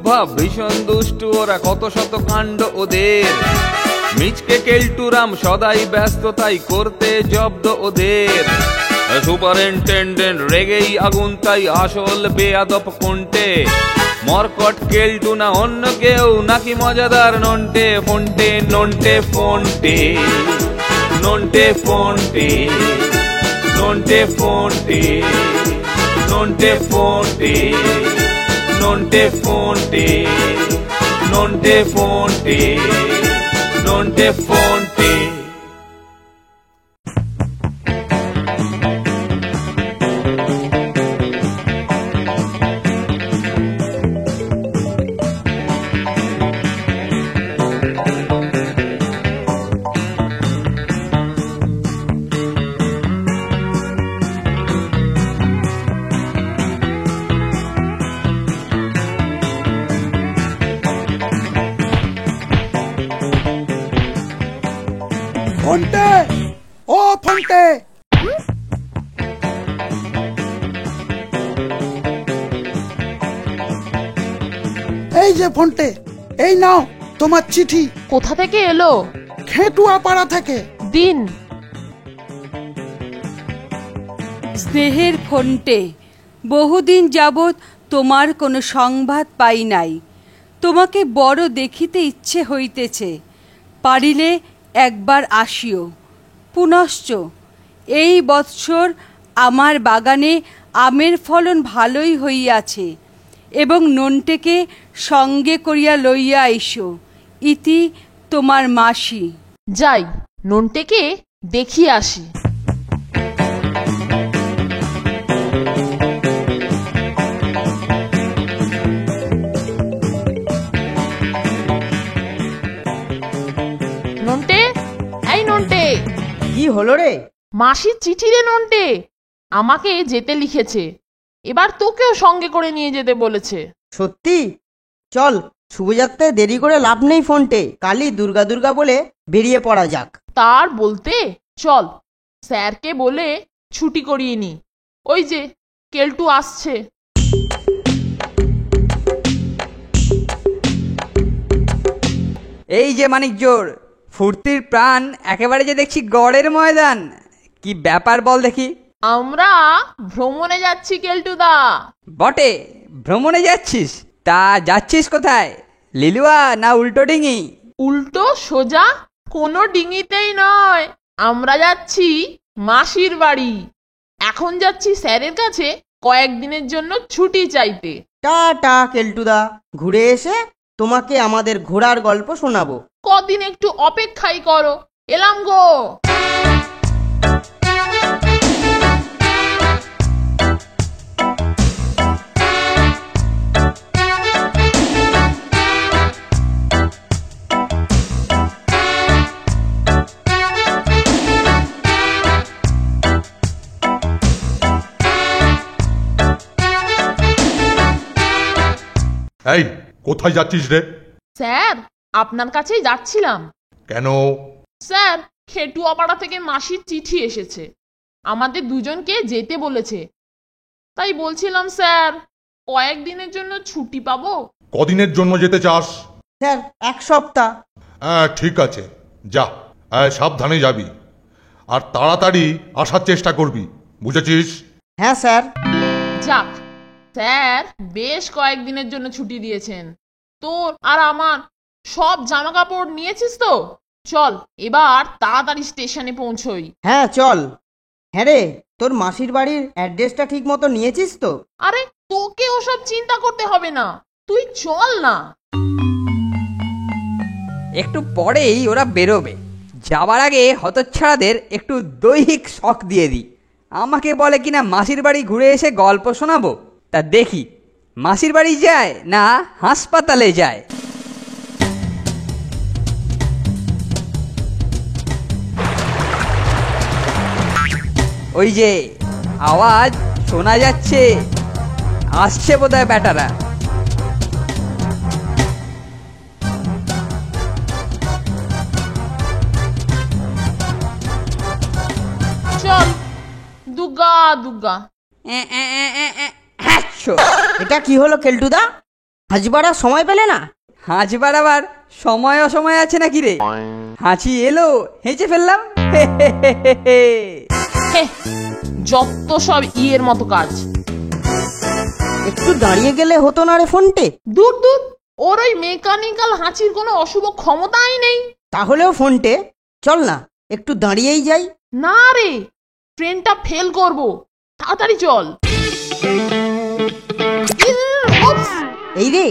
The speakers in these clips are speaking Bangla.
ভাব, ভীষণ দুষ্টু ওরা, কত শত কাণ্ড ওদের। মিচকে কেলটুরাম সদাই ব্যস্ততাই করতে জব্দ ওদের। সুপারিনটেন্ডেন্ট রেগেই আগুন, তাই আসল বেয়াদব কোনটে। মরকট কেলটু না অন্য কেউ, নাকি মজাদার নন্টে ফন্টে? নন্টে ফন্টে, নন্টে ফন্টে, নন্টে ফন্টে, নন্টে ফন্টে, নন্টে ফন্টে, নন্টে ফন্টে, নন্টে ফন্টে। ফন্টে, ও ফন্টে, এই যে ফন্টে, এই নাও তোমার চিঠি। কোথা থেকে এলো? খেটুয়া পাড়া থেকে। দিন। স্নেহের ফন্টে, বহুদিন যাবৎ তোমার কোনো সংবাদ পাই নাই। তোমাকে বড় দেখিতে ইচ্ছে হইতেছে, পারিলে একবার আসিও। পুনশ্চ এই বৎসর আমার বাগানে আমের ফলন ভালোই হইয়াছে, এবং নন্টেকে সঙ্গে করিয়া লইয়া আইসো। ইতি তোমার মাসি। যাই, নন্টেকে দেখিয়ে আসি। নন্টে, এই নন্টে। কি হলো রে? মাসির চিঠি রে নন্টে, আমাকে যেতে লিখেছে, এবার তোকেও সঙ্গে করে নিয়ে যেতে বলেছে। সত্যি? চল, শুভযাত্রায় দেরি করে লাভ নেই ফন্টে, কালই দুর্গা দুর্গা বলে বেরিয়ে পড়া যাক। তার বলতে চল স্যারকে বলে ছুটি করিয়ে নি। ওই যে কেলটু আসছে। এই যে মানিকজোর, ফুর্তির প্রাণ একেবারে যে দেখছি গড়ের ময়দান। কি ব্যাপার বল দেখি? আমরা ভ্রমণে যাচ্ছি কেলটুদা। বটে, ভ্রমণে যাচ্ছিস? তা যাচ্ছিস কোথায়? লিলুয়া না উল্টো ডিঙি? উল্টো সোজা কোনো ডিঙিতেই নয়, আমরা যাচ্ছি মাসির বাড়ি। এখন যাচ্ছি স্যারের কাছে কয়েকদিনের জন্য ছুটি চাইতে। টাটা কেলটুদা, ঘুরে এসে তোমাকে আমাদের ঘোড়ার গল্প শোনাবো। কদিন একটু অপেক্ষাই করো, এলাম গো। এই, কোথায় যাচ্ছিস রে? স্যার, আপনার কাছেই যাচ্ছিলাম। কেন? স্যার, খেটুয়াপাড়া থেকে মাসির চিঠি এসেছে, আমাদের দুজনকে যেতে বলেছে। তাই বলছিলাম স্যার, কয়েকদিনের জন্য ছুটি পাবো? কদিনের জন্য যেতে চাস? স্যার, 1 সপ্তাহ। হ্যাঁ, ঠিক আছে, যা। সাবধানে যাবি, আর তাড়াতাড়ি আসার চেষ্টা করবি, বুঝেছিস? হ্যাঁ স্যার। যাক, স্যার বেশ কয়েকদিনের জন্য ছুটি দিয়েছেন। তোর আর আমার সব জামা কাপড় নিয়েছিস তো? চল এবার তাড়াতাড়ি স্টেশনে পৌঁছই। হ্যাঁ চল। হ্যাঁ রে, তোর মাসির বাড়ির অ্যাড্রেসটা ঠিক মতো নিয়েছিস তো? আরে তোকে ওসব চিন্তা করতে হবে না, তুই চল না। একটু পরেই ওরা বেরোবে। যাবার আগে হতচ্ছাড়াদের একটু দৈহিক শখ দিয়ে দিই। আমাকে বলে কিনা মাসির বাড়ি ঘুরে এসে গল্প শোনাবো। তা দেখি মাসির বাড়ি যায় না হাসপাতালে যায়। ওই যে আওয়াজ শোনা যাচ্ছে, আসছে বোধহয় বেটারা। চল, দুর্গা দুর্গা। এটা কি হলো কেলটুদা? হাঁচ বাড়ার সময় পেলে না? হাঁচ বাড়াবার সময় অসময় আছে নাকি রে? হাঁচি এলো, হেঁচে ফেললাম। হে, যত সব ইয়ের মতো কাজ। একটু দাঁড়িয়ে গেলে হতো না রে ফোনটে? দূর দূর, ওর ওই মেকানিক্যাল হাঁচির কোনো অশুভ ক্ষমতাই নেই। তাহলেও ফোনটে, চল না একটু দাঁড়িয়েই যাই। না রে, ট্রেনটা ফেল করব, তাড়াতাড়ি চল। উফ, এই রে,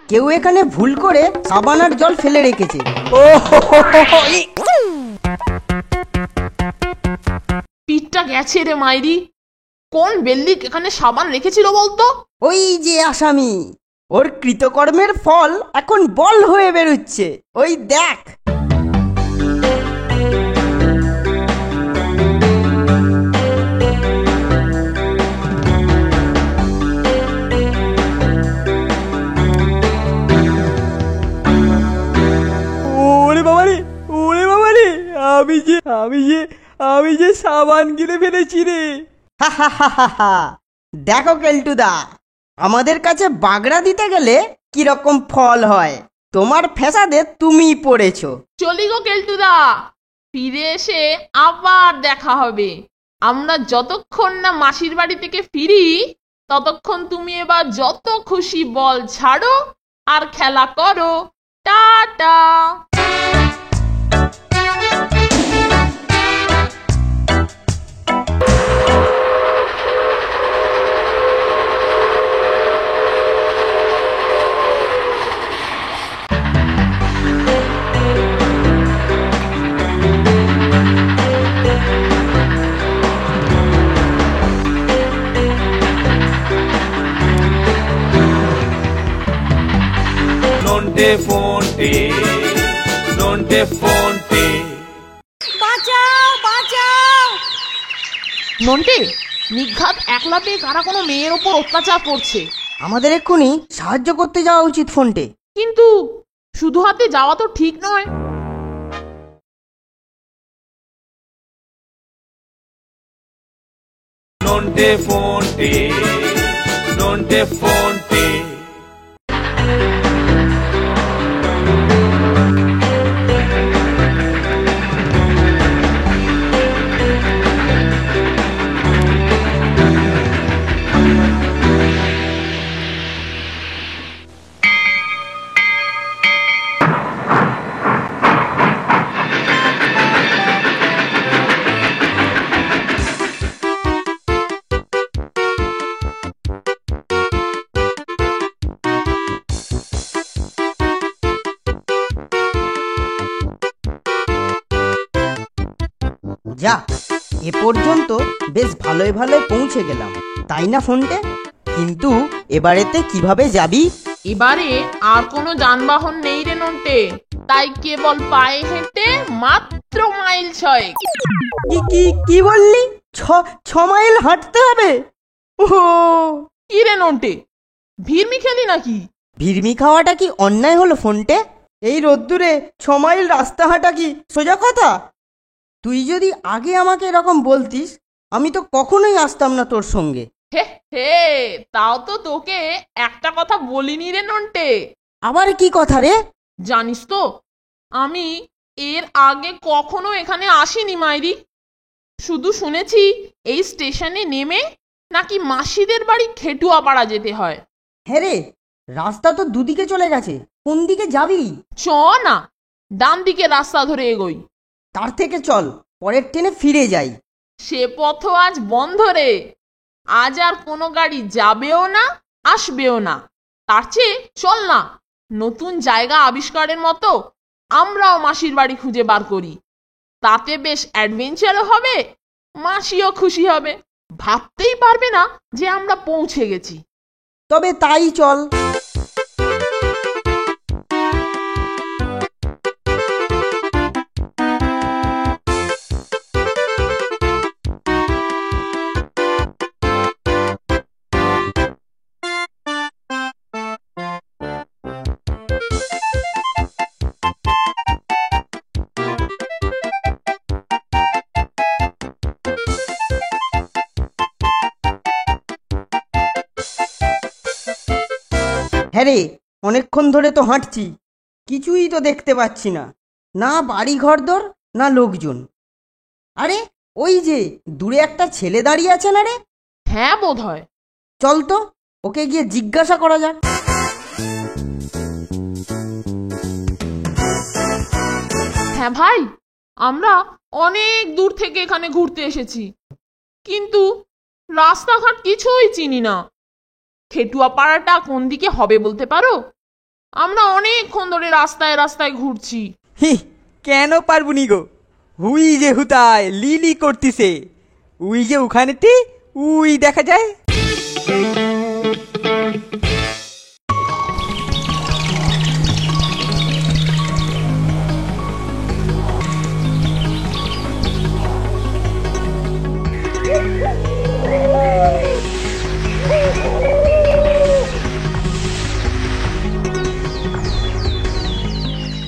কেউ এখানে ভুল করে সাবান আর জল ফেলে রেখেছে। পিঠটা গেছে রে মাইরি। কোন বেল্লিক এখানে সাবান রেখেছিল বলতো? ওই যে আসামি, ওর কৃতকর্মের ফল এখন বল হয়ে বেরোচ্ছে, ওই দেখ। ওরে বাবারে, ওরে বাবারে, আমি যে সাবান কিনে ফেলেছি রে। দেখো কেলটুদা, আমাদের কাছে বাগড়া দিতে গেলে কিরকম ফল হয়। তোমার ফ্যাসাদে তুমিই পড়েছো। চলি গো কেলটুদা, ফিরে এসে আবার দেখা হবে। আমরা যতক্ষণ না মাসির বাড়ি থেকে ফিরি, ততক্ষণ তুমি এবার যত খুশি বল ছাড়ো আর খেলা করো। টাটা। নন্টে ফোনটে, নন্টে ফোনটে। বাঁচাও, বাঁচাও! নন্টে, নিঘাত একলা পেয়ে কারা কোনো মেয়ের ওপর অত্যাচার করছে। আমাদের এক্ষুনি সাহায্য করতে যাওয়া উচিত ফোনটে। কিন্তু শুধু হাতে যাওয়া তো ঠিক নয়। নন্টে ফোনটে, নন্টে ফোনটে। যা, এ পর্যন্ত বেশ ভালোই ভালোই পৌঁছে গেলাম, তাই না ফোনটে? কিন্তু এবারেতে কিভাবে যাবি? এবারে আর কোনো যানবাহন নেই রে নন্টে, তাই কেবল পায়ে হেঁটে মাত্র মাইল 6। কি কি কি বললি? 6 মাইল হাঁটতে হবে? ও, কি রে নন্টে, ভিড়মি খেলি নাকি? ভিড়মি খাওয়াটা কি অন্যায় হলো ফোনটে? এই রোদ্দুরে 6 মাইল রাস্তা হাঁটা কি সোজা কথা? তুই যদি আগে আমাকে এরকম বলতিস, আমি তো কখনোই আসতাম না তোর সঙ্গে। হে হে, তাও তো তোকে একটা কথা বলিনি রে নন্টে। আবার কি কথা রে? জানিস তো, আমি এর আগে কখনো এখানে আসিনি মাইরি। শুধু শুনেছি এই স্টেশনে নেমে নাকি মাসিদের বাড়ি খেটুয়াপাড়া যেতে হয়। হ্যাঁ রে, রাস্তা তো দুদিকে চলে গেছে, কোন দিকে যাবি? চ না, ডান দিকে রাস্তা ধরে এগোই। তার থেকে চল পরের ট্রেনে ফিরে যাই। সে পথ আজ বন্ধ রে। আজ আর কোনো গাড়ি যাবেও না, আসবেও না। তার চেয়ে চল না, নতুন জায়গা আবিষ্কারের মতো আমরাও মাসির বাড়ি খুঁজে বার করি। তাতে বেশ অ্যাডভেঞ্চারও হবে, মাসিও খুশি হবে। ভাবতেই পারবে না যে আমরা পৌঁছে গেছি। তবে তাই চল। হ্যাঁ রে, অনেকক্ষণ ধরে তো হাঁটছি, কিছুই তো দেখতে পাচ্ছি না, না বাড়ি ঘরদর না লোকজন। আরে ওই যে দূরে একটা ছেলে দাঁড়িয়ে আছে না রে? হ্যাঁ বোধ হয়। চল তো ওকে গিয়ে জিজ্ঞাসা করা যাক। হ্যাঁ ভাই, আমরা অনেক দূর থেকে এখানে ঘুরতে এসেছি, কিন্তু রাস্তাঘাট কিছুই চিনি না। খেটুয়া পাড়াটা কোন দিকে হবে বলতে পারো? আমরা অনেকক্ষণ ধরে রাস্তায় রাস্তায় ঘুরছি। কেন পারবুনি গো, হুই যে হুতায় লিলি করতিছে, উই যে ওখানেতে উই দেখা যায়।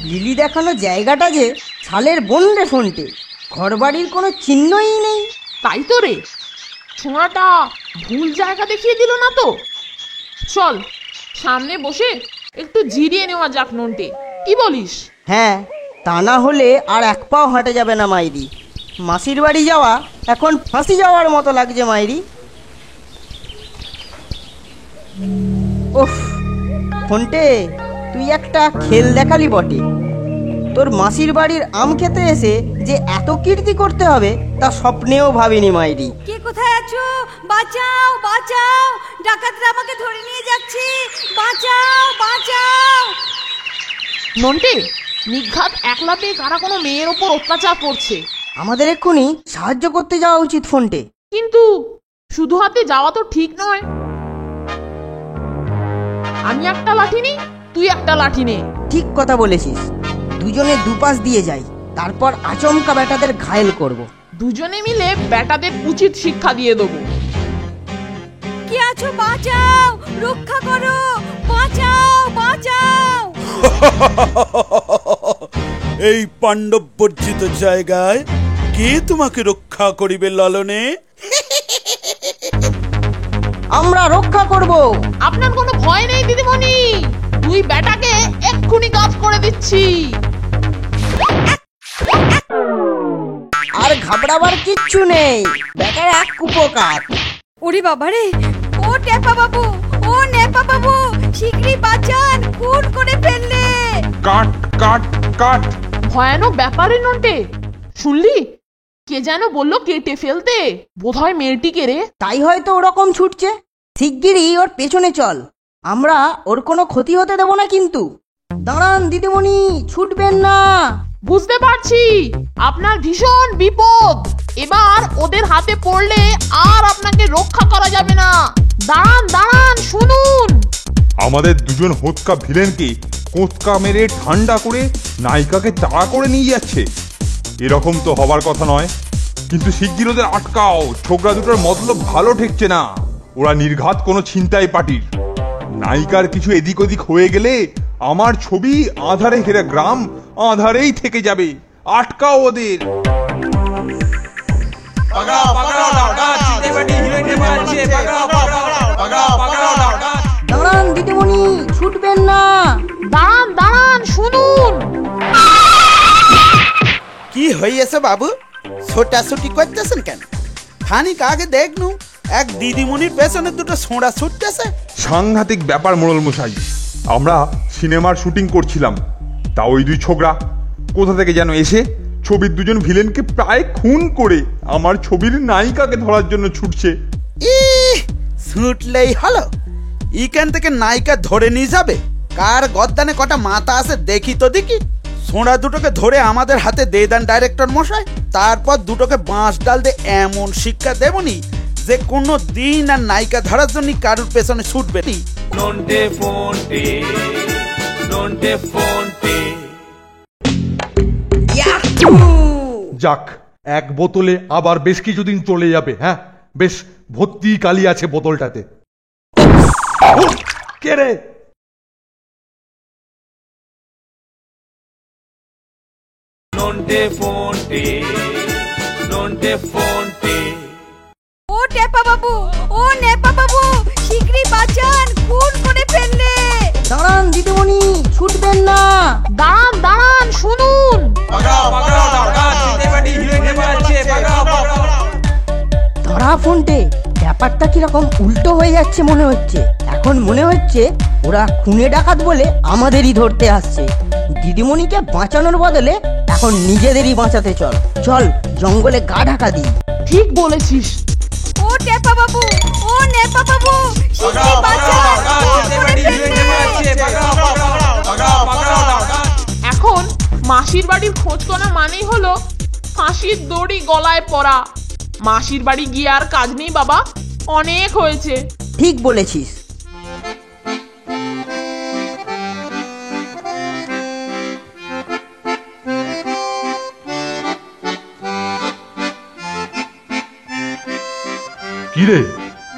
লিলি দেখানো জায়গাটা যে ছালের বন রে ফোনটে, ঘরবাড়ির কোনো চিহ্নই নেই। তাই তো রে, ছোঁড়াটা ভুল জায়গা দেখিয়ে দিল না তো? চল সামনে বসে একটু জিরিয়ে নেওয়া যাক নন্টে, কি বলিস? হ্যাঁ, তা না হলে আর এক পাও হাঁটা যাবে না মাইরি। মাসির বাড়ি যাওয়া এখন ফাঁসি যাওয়ার মতো লাগছে মাইরি। ওফ ফোনটে, তুই একটা খেল দেখালি বটে। তোর মাসির বাড়ির আম খেতে এসে যে এত কীর্তি করতে হবে তা স্বপ্নেও ভাবিনি মাইরি। কে কোথায় আছো? বাঁচাও বাঁচাও, ডাকাতরা আমাকে ধরে নিয়ে যাচ্ছে, বাঁচাও বাঁচাও। নন্টে, নিঘাত একলা পেয়ে কারা কোনো মেয়ের ওপর অত্যাচার করছে। আমাদের এক্ষুনি সাহায্য করতে যাওয়া উচিত ফোনটে। কিন্তু শুধু হাতে যাওয়া তো ঠিক নয়। আমি একটা লাঠি নিই, তুই একটা লাঠি নে। ঠিক কথা বলেছিস, দুজনে দুপাশ দিয়ে যাই, তারপর আচমকা বেটাদের ঘায়েল করব। দুজনে মিলে বেটাদের উচিত শিক্ষা দিয়ে দেবো। কে আছো? বাঁচাও, রক্ষা করো, বাঁচাও বাঁচাও। এই পাণ্ডব বর্জিত জায়গায় কে তোমাকে রক্ষা করিবে লালনে? আমরা রক্ষা করব। আপনার কোনো ভয় নেই দিদিমণি, দুই বেটাকে এক্ষুনি কাজ করে দিচ্ছি। আর ঘাবড়াবার কিচ্ছু নেই, বেটার এক কুপোকাত। ওরে বাবারে, ও টেপা বাবু, ও নেপা বাবু, শিগগিরই বাঁচান, খুন করে ফেললে। কাট কাট কাট। ভয়ানক ব্যাপারে নন্টে, শুনলি? কে যেন বললো কেটে ফেলতে, বোধহয় মেয়েটিকে রে। তাই হয়তো ওরকম ছুটছে। শিগগিরই ওর পেছনে চল, আমরা ওর কোনো ক্ষতি হতে দেব না কিন্তু। দাঁড়ান দিদিমণি, ছুটবেন না। বুঝতে পারছি আপনার ভীষণ বিপদ, এবার ওদের হাতে পড়লে আর আপনাকে রক্ষা করা যাবে না। দাঁড়ান দাঁড়ান, শুনুন। আমাদের দুজন হোতকা ভিলেনকে কোঁচকা মেরে ঠান্ডা করে নায়িকাকে তাড়া করে নিয়ে যাচ্ছে, এরকম তো হবার কথা নয়। কিন্তু শিগগির ওদের আটকাও, ছোকরা দুটোর মতলব ভালো ঠেকছে না। ওরা নির্ঘাত কোনো ছিনতাই পার্টির। নায়িকার কিছু এদিক ওদিক হয়ে গেলে আমার ছবি আধারে ঘেরা গ্রাম আধারেই থেকে যাবে। আটকাও ওদের। দাঁড়ান দিদিমণি, ছুটবেন না। দাঁড়ান দাঁড়ান, শুনুন। কি হইয়াছে বাবু, ছোটাছুটি করতেছেন কেন? খানিক আগে দেখনু এক দিদিমণির পেছনে দুটো ছোঁড়া ছুটতেছে। সাংঘাতিক ব্যাপার মোড়ল মশাই, আমরা সিনেমার শুটিং করছিলাম, তা ওই দুই ছোকরা কোথা থেকে যেন এসে ছবির দুজন ভিলেনকে প্রায় খুন করে আমার ছবির নায়িকাকে ধরার জন্য ছুটছে। ছুটলেই হলো, এখান থেকে নায়িকা ধরে নিয়ে যাবে। কার গদ্দানে কটা মাথা আছে দেখি তো দেখি। ছোঁড়া দুটোকে ধরে আমাদের হাতে দিয়ে দেন ডাইরেক্টর মশাই, তারপর দুটোকে বাঁশ ডাল দিয়ে এমন শিক্ষা দেবনি যে কোনো দিন আর নায়িকা ধরার জন্য কারোর পেছনে ছুটবে নি। নন্টে ফোনটে, নন্টে ফোনটে। যাক, এক বোতলে আবার বেশ কিছুদিন চলে যাবে। হ্যাঁ, বেশ ভর্তি কালি আছে বোতলটাতে। কে রে? নন্টে ফোনটে, নন্টে ফোনটে। ও টেপা বাবু, ও নেপা বাবু, শিগগিরই বাঁচান, খুন করে ফেললে। দাঁড়ান দাঁড়ান দিদিমণি, ছুটবেন না। দাঁড়ান দাঁড়ান, শুনুন। দাঁড়া ফোনটে, ব্যাপারটা কিরকম উল্টো হয়ে যাচ্ছে মনে হচ্ছে। এখন মনে হচ্ছে ওরা খুনে ডাকাত বলে আমাদেরই ধরতে আসছে। দিদিমণিকে বাঁচানোর বদলে এখন নিজেদেরই বাঁচাতে চল। চল জঙ্গলে গা ঢাকা দিই। ঠিক বলেছিস। ও টেপা বাবু, ও নেপা বাবু, শিগগিরই বাঁচান, ও করে ফেলবে। এখন মাসির বাড়ির খোঁজ করা মানেই হলো ফাঁসির দড়ি গলায় পড়া। মাসির বাড়ি গিয়ে আর কাজ নেই বাবা, অনেক হয়েছে। ঠিক বলেছিস। কিরে,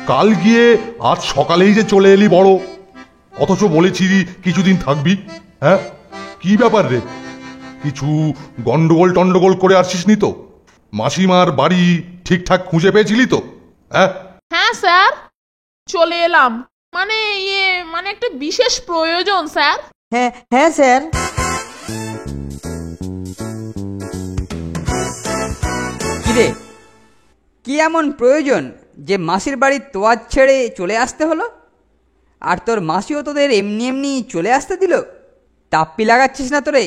কাল গিয়ে আজ সকালেই যে চলে এলি বড়, অথচ বলেছি কিছুদিন থাকবি। হ্যাঁ, কি ব্যাপার রে? কিছু গন্ডগোল টন্ডগোল করে আসছিস নি তো? মাসিমার বাড়ি ঠিকঠাক খুঁজে পেয়েছিলি তো? হ্যাঁ হ্যাঁ স্যার, চলে এলাম। মানে একটা বিশেষ প্রয়োজন স্যার। হ্যাঁ হ্যাঁ স্যার। কিরে, কি এমন প্রয়োজন যে মাসির বাড়ির তোয়াজ ছেড়ে চলে আসতে হলো? আর তোর মাসিও তোদের এমনি এমনি চলে আসতে দিল? তাপ্পি লাগাচ্ছিস না তোরে?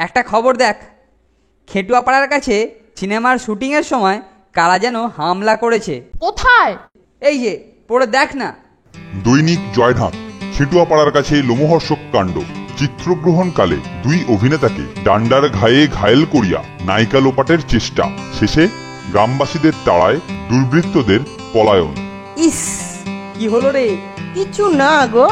একটা খবর দেখ, খেটুয়াপাড়ার কাছে সিনেমার শুটিংয়ের সময় কারা যেন হামলা করেছে। কোথায়? এই যে পড়ে দেখ না। দৈনিক জয়ঢাক। খেটুয়াপাড়ার কাছে লোমহর্ষক কাণ্ড। চিত্রগ্রহণকালে দুই অভিনেতাকে ডান্ডার ঘায়ে ঘায়েল করিয়া নায়িকা লোপাটের চেষ্টা, শেষে গ্রামবাসীদের তাড়ায় দুর্বৃত্তদের পলায়ন। ইস, কি হলো রে? কিছু না গো,